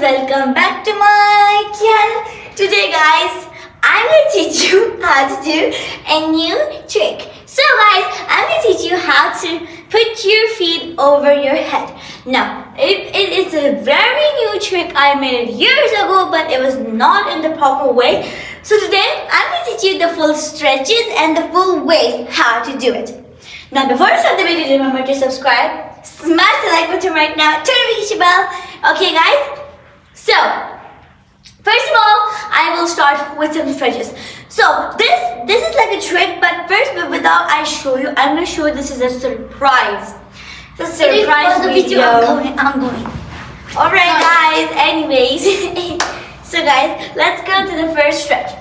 welcome back to my channel. Today guys, I'm going to teach you how to do a new trick. So guys, I'm going to teach you how to put your feet over your head. Now, it is a very new trick. I made it years ago, but it was not in the proper way. So today, I'm going to teach you the full stretches and the full ways how to do it. Now, before I start the video, remember to subscribe, smash the like button right now, turn the notification bell. Okay guys, so first of all, I will start with some stretches. So this is like a trick, but first, without I show you, I'm going to show you this is a surprise. The surprise video. I'm going. Alright guys, anyways. So guys, let's go to the first stretch.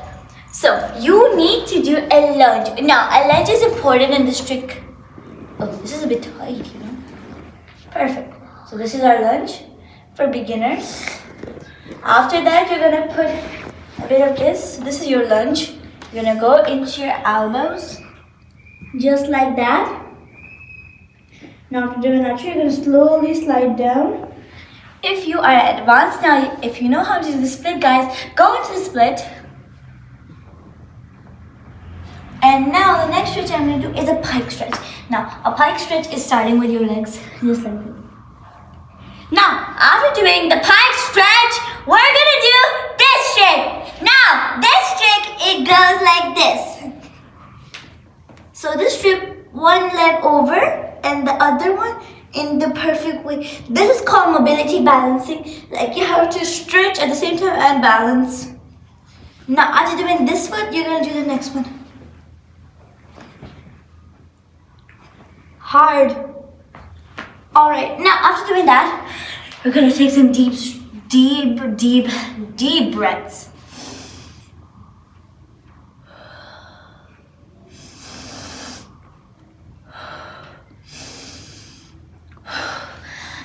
So you need to do a lunge. Now, a lunge is important in this trick. Oh, this is a bit tight, you know. Perfect. So this is our lunge for beginners. After that, you're gonna put a bit of this. This is your lunge. You're gonna go into your elbows, just like that. Now, after doing that, you're gonna slowly slide down. If you are advanced now, if you know how to do the split, guys, go into the split. And now the next stretch I'm going to do is a pike stretch. Now, a pike stretch is starting with your legs, just like this. Now, after doing the pike stretch, we're going to do this trick. Now, this trick, it goes like this. So this trick, one leg over and the other one in the perfect way. This is called mobility balancing. Like you have to stretch at the same time and balance. Now, after doing this foot, you're going to do the next one. Hard. Alright, now after doing that, we're gonna take some deep breaths.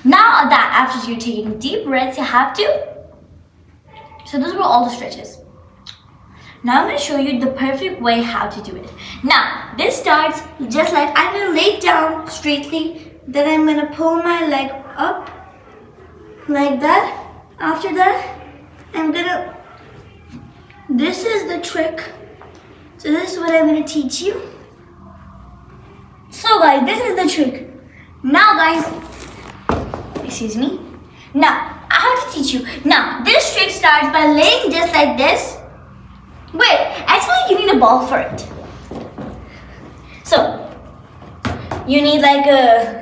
Now that after you're taking deep breaths, you have to. So those were all the stretches. Now I'm going to show you the perfect way how to do it. Now, this starts just like I'm going to lay down straightly. Then I'm going to pull my leg up like that. After that, I'm going to... This is the trick. So this is what I'm going to teach you. So guys, this is the trick. Now guys, excuse me. Now, I have to teach you. Now, this trick starts by laying just like this. Wait, actually you need a ball for it. So, you need like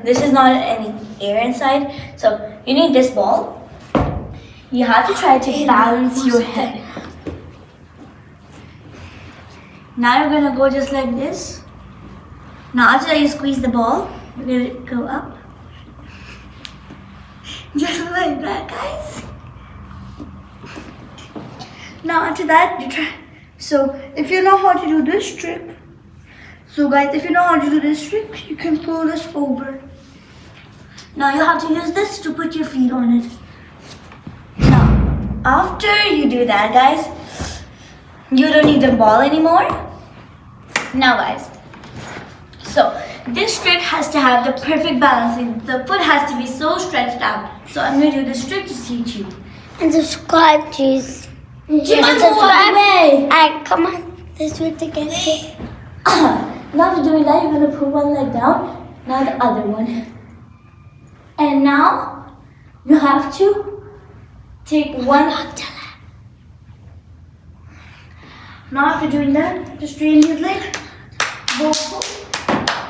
this is not any air inside. So, you need this ball. You have to try to balance your head. Now you're gonna go just like this. Now after that you squeeze the ball, you're gonna go up. Just like that, guys. Now after that you try. So if you know how to do this trick, so guys, if you know how to do this trick, you can pull this over. Now you have to use this to put your feet on it. Now, after you do that, guys, you don't need the ball anymore. Now guys, so this trick has to have the perfect balancing. The foot has to be so stretched out. So I'm going to do this trick to teach you. And subscribe, please. Just subscribe. And come on, let's do it again. Now after doing that, you're going to put one leg down, now the other one. And now you have to take one. Now after doing that, just straighten his leg. Go.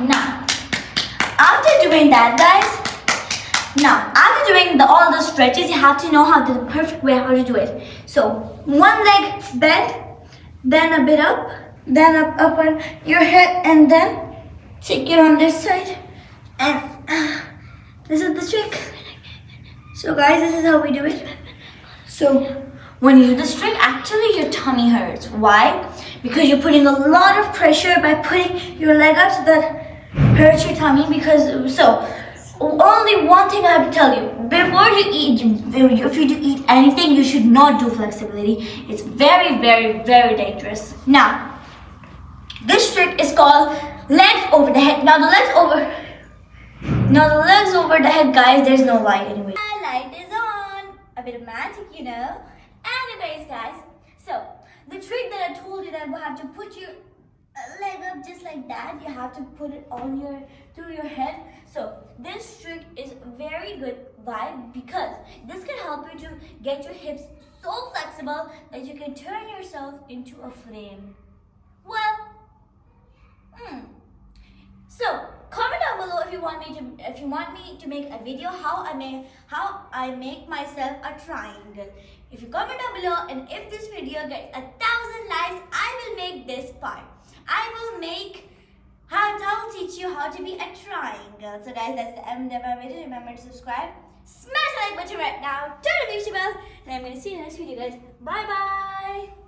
Now, after doing that, guys, now, after doing all the stretches, you have to know how the perfect way how to do it. So, one leg bend, then a bit up, then up on your head, and then take it on this side. And this is the trick. So guys, this is how we do it. So, when you do this trick, actually your tummy hurts. Why? Because you're putting a lot of pressure by putting your leg up, so that hurts your tummy. Because, so, only one thing I have to tell you, before you eat, if you do eat anything, you should not do flexibility. It's very, very, very dangerous. Now, this trick is called legs over the head. Now the legs over the head, guys, there's no light anyway. My light is on. bit romantic, you know. Anyways, guys, so the trick that I told you that we have to put your leg up just like that. You have to put it on through your head. So this trick is very good. Why? Because this can help you to get your hips so flexible that you can turn yourself into a flame. Well, so comment down below if you want me to make a video how I make myself a triangle. If you comment down below, and if this video gets 1,000 likes, I will make this part. I'll teach you how to be a triangle. So guys, that's the end of our video. Remember to subscribe, smash the like button right now, turn the notification bell, and I'm going to see you in the next video, guys. Bye bye.